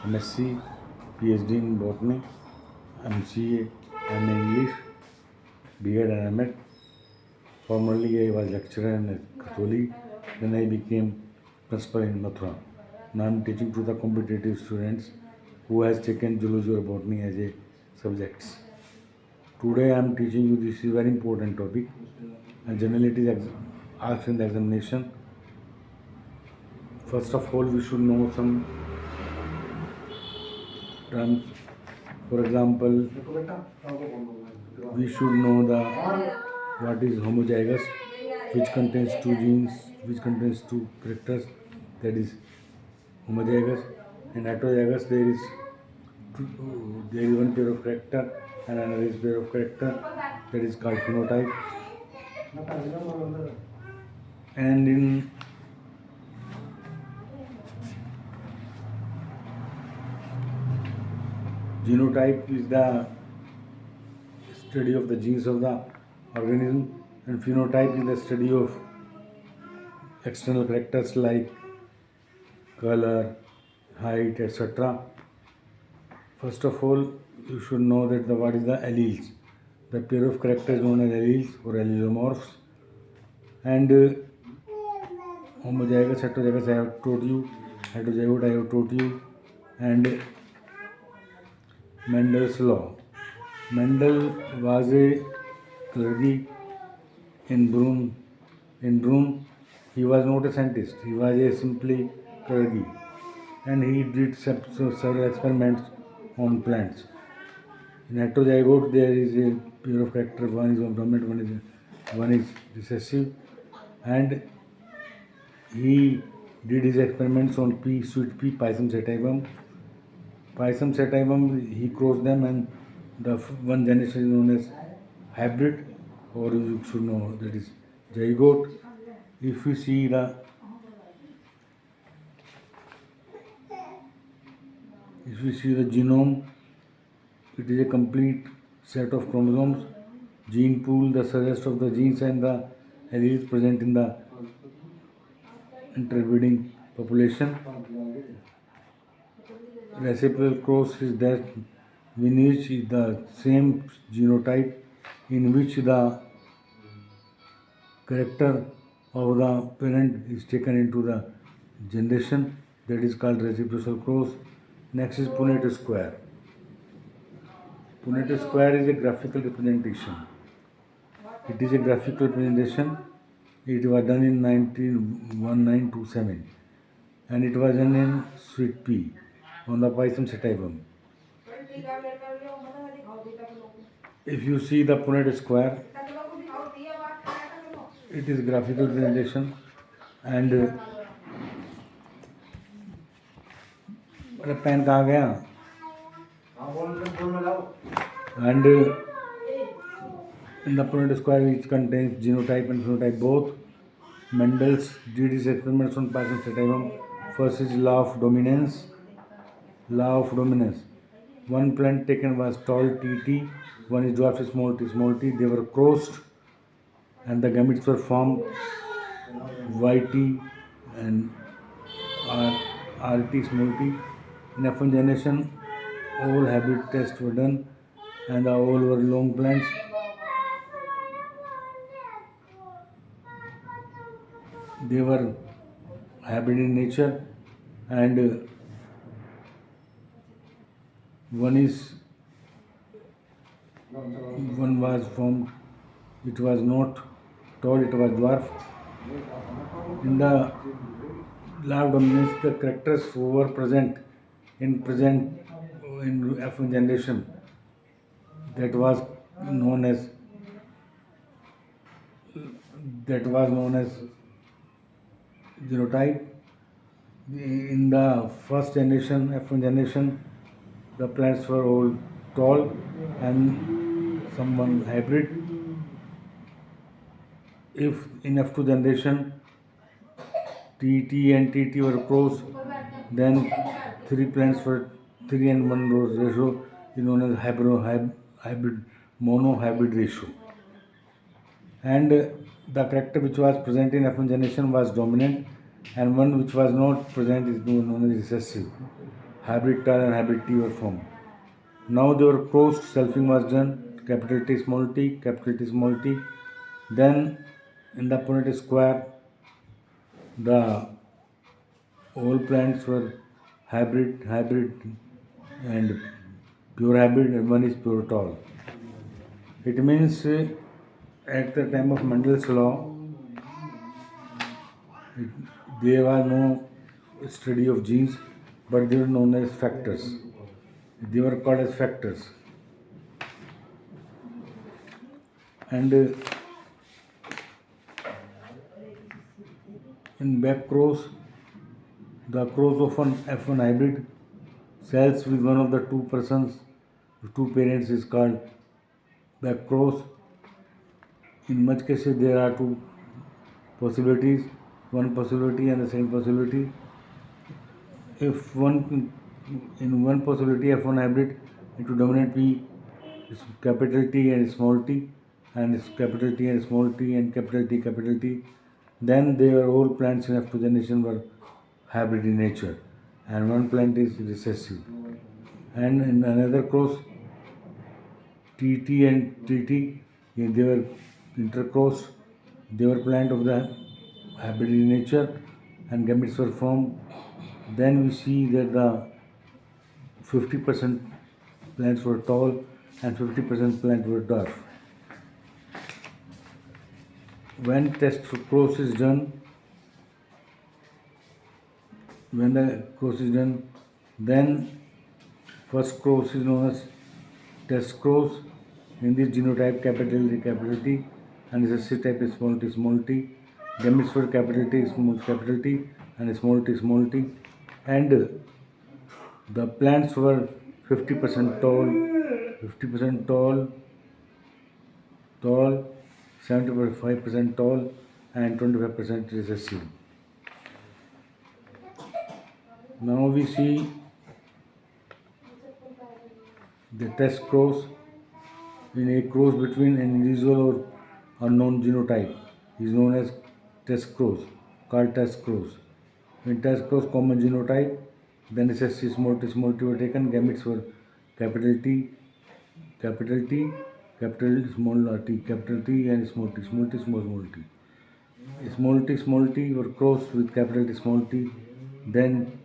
MSc, PhD in botany, MCA and English, B.Ed and M.Ed. Formerly, I was lecturer in Katholi. Then I became principal in Mathura. Now I am teaching to the competitive students who has taken zoology or botany as a subjects. Today I am teaching you this is very important topic, and generally it is asked in the examination. First of all, we should know some terms. For example, we should know the what is homozygous, which contains two genes, which contains two characters, that is homozygous. In heterozygous there is one pair of character and another is pair of character, that is called phenotype. And in genotype is the study of the genes of the organism, and phenotype is the study of external characters like color, height, etc. First of all, you should know that what is the alleles. The pair of characters known as alleles or allelomorphs, and homozygous, heterozygous I have told you, heterozygote I have told you, and Mendel's law. Mendel was a clergy in Brunn. He was not a scientist. He was a simply clergy, and he did several experiments on plants. In heterozygote, there is a pair of character. One is dominant, one is recessive, and he did his experiments on pea, sweet pea, Pisum sativum. Pisum sativum, he crossed them, and the one generation is known as hybrid, or you should know that is zygote. If you see the genome, it is a complete set of chromosomes, gene pool, the suggest of the genes and the alleles present in the interbreeding population. Reciprocal cross is that lineage is the same genotype in which the character of the parent is taken into the generation, that is called reciprocal cross. Next is Punnett square. Punnett square is a graphical representation. It is a graphical representation. It was done in 1927, and it was done in sweet pea on the Pisum sativum. If you see the Punnett square, it is graphical representation, and pen कहाँ गया? And in the Punnett square, which contains genotype and phenotype both. Mendel's did his experiments on Pisum sativum. First is law of dominance. One plant taken was tall TT, one is dwarf small t. They were crossed, and the gametes were formed YT and RT small t. In F1 generation, all hybrid tests were done, and all were long plants. They were hybrid in nature, and one was formed, it was not tall, it was dwarf. In the law of dominance, the characters who were present in F1 generation, that was known as genotype. In the first generation, F1 generation, the plants were all tall and someone hybrid. If in F2 generation TT and TT were crossed, then 3 plants were 3 and 1 ratio is known as hybrid monohybrid ratio. And the character which was present in F1 generation was dominant, and one which was not present is known as recessive. hybrid tall and hybrid T were formed. Now they were crossed, selfing was done, capital T, small t, capital T, small t. Then in the Punnett square, the all plants were hybrid, and pure hybrid, and one is pure tall. It means at the time of Mendel's law, there was no study of genes, but they were known as factors. They were called as factors. And in back cross, the cross of an F1 hybrid cells with one of the two persons, two parents is called back cross. In much cases, there are two possibilities, one possibility and the same possibility. If one in one possibility F1 hybrid into dominant P is capital T and small t, and it's capital T and small t and capital T, then they were all plants in F2 generation were hybrid in nature, and one plant is recessive. And in another cross, TT and TT, they were intercrossed, they were plant of the hybrid in nature, and gametes were formed. Then we see that the 50% plants were tall and 50% plants were dwarf. When test cross is done, when the cross is done, then first cross is known as test cross. In this genotype, capital T, and recessive type is small t. Gametes were capital T, and small t, and the plants were 50% tall, 75% tall, and 25% recessive. Now we see the test cross. In a cross between an individual or unknown genotype is known as test cross, called test cross. In test cross, common genotype, then recessive small t were taken, gametes were capital T, capital T, capital small t, capital T, and small t, small t, small t. Small t were crossed with capital T, small t, then